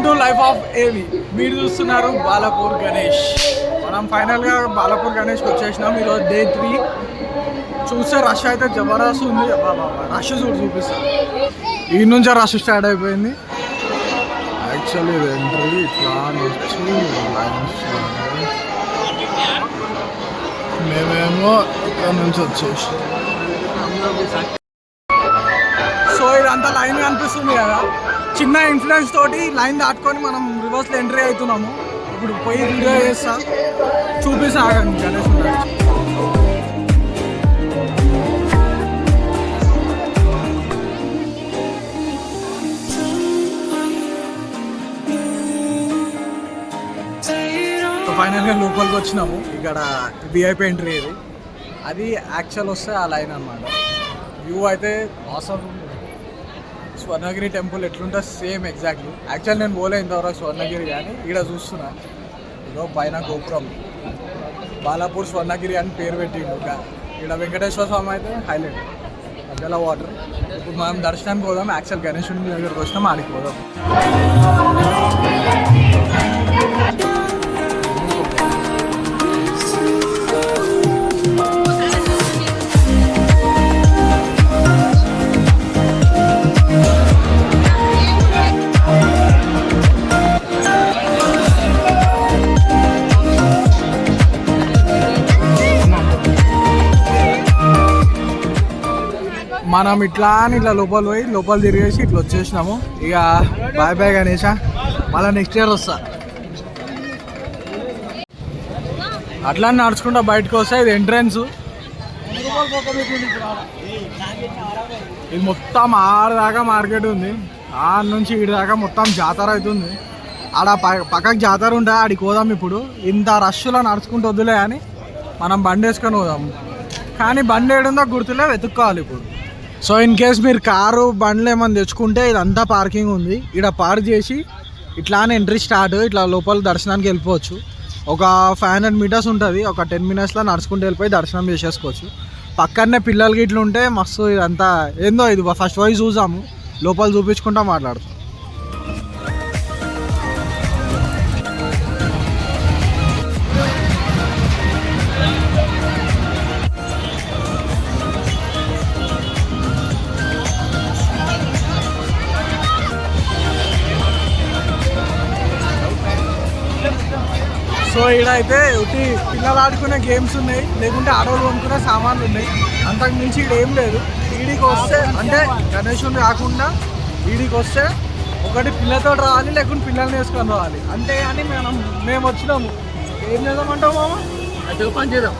To life of ఏవి. మీరు చూస్తున్నారు బాలాపూర్ గణేష్. మనం ఫైనల్గా బాలాపూర్ గణేష్కి వచ్చేసినాం. ఈరోజు డే 3. చూస్తే రష్ అయితే జబర్దస్త్ ఉంది. రష్ చూపిస్తాం. ఈ నుంచే రష్ స్టార్ట్ అయిపోయింది. యాక్చువల్లీ ఎంట్రీ ఇట్లా వచ్చి మేమేమో ఇక్కడ నుంచి వచ్చేసి సో ఇదంతా లైన్ కనిపిస్తుంది కదా. చిన్న ఇన్ఫ్లుయెన్స్ తోటి లైన్ దాటుకొని మనం రివర్స్లో ఎంట్రీ అవుతున్నాము. ఇప్పుడు పోయి వీడియో చేస్తా, చూపిస్తాగండి గణేష్ ఉంటాడు. ఫైనల్గా లోపలికి వచ్చినాము. ఇక్కడ విఐపి ఎంట్రీ ఇది. అది యాక్చువల్ వస్తే ఆ లైన్ అనమాట. వ్యూ అయితే ఆసమ్. స్వర్ణగిరి టెంపుల్ ఎట్లుంటే సేమ్ ఎగ్జాక్ట్లీ. యాక్చువల్ నేను పోలే ఇంతవరకు స్వర్ణగిరి, కానీ ఇక్కడ చూస్తున్నా ఇదో పైన గోపురం బాలాపూర్ స్వర్ణగిరి అని పేరు పెట్టిండు. ఇక్కడ వెంకటేశ్వర స్వామి అయితే హైలైట్, మధ్యలో వాటర్. ఇప్పుడు మనం దర్శనానికి పోదాం. యాక్చువల్ గణేశుని దగ్గరకు వచ్చినాం, ఆడికి పోదాం. మనం ఇట్లా అని ఇట్లా లోపల తిరిగేసి ఇట్లా వచ్చేసినాము. ఇక బాయ్ బాయ్ గణేష, మళ్ళీ నెక్స్ట్ ఇయర్ వస్తా. అట్లా నడుచుకుంటా బయటకు వస్తా. ఇది ఎంట్రన్స్. ఇది మొత్తం ఆడదాకా మార్కెట్ ఉంది. ఆడ నుంచి ఈడ దాకా మొత్తం జాతర అవుతుంది. ఆడ పక్కకి జాతర ఉంటాయి, ఆడికి పోదాం. ఇప్పుడు ఇంత రష్లో నడుచుకుంటూ వద్దులే అని మనం బండి వేసుకొని పోదాం. కానీ బండి ఏడుందో గుర్తులే, వెతుక్కోవాలి ఇప్పుడు. సో ఇన్ కేస్ మీరు కారు బండ్లు ఏమైనా తెచ్చుకుంటే ఇదంతా పార్కింగ్ ఉంది. ఇక్కడ పార్క్ చేసి ఇట్లానే ఎంట్రీ స్టార్ట్. ఇట్లా లోపల దర్శనానికి వెళ్ళిపోవచ్చు. ఒక 500 మీటర్స్ ఉంటుంది. ఒక 10 మినిట్స్లో నడుచుకుంటూ వెళ్ళిపోయి దర్శనం చేసేసుకోవచ్చు. పక్కనే పిల్లలకి ఇట్లా ఉంటే మస్తు. ఇదంతా ఏందో ఇది ఫస్ట్ పోయి చూసాము, లోపల చూపించుకుంటా మాట్లాడతాం. సో ఈడైతే ఒకటి పిల్లలు ఆడుకునే గేమ్స్ ఉన్నాయి, లేకుంటే ఆడవాళ్ళు కొనుక్కునే సామాన్లు ఉన్నాయి. అంతకు మించి ఇక్కడ ఏం లేదు. ఈడికి వస్తే అంటే గణేశుని కాకుండా ఈడికి వస్తే ఒకటి పిల్లలతో రావాలి, లేకుంటే పిల్లల్ని వేసుకొని రావాలి అంతే. కానీ మేము వచ్చినాము. ఏం చేద్దామంటావు మామ? అయితే పని చేద్దాం.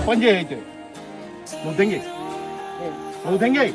పని చేయ అయితే నువ్వు తెంగి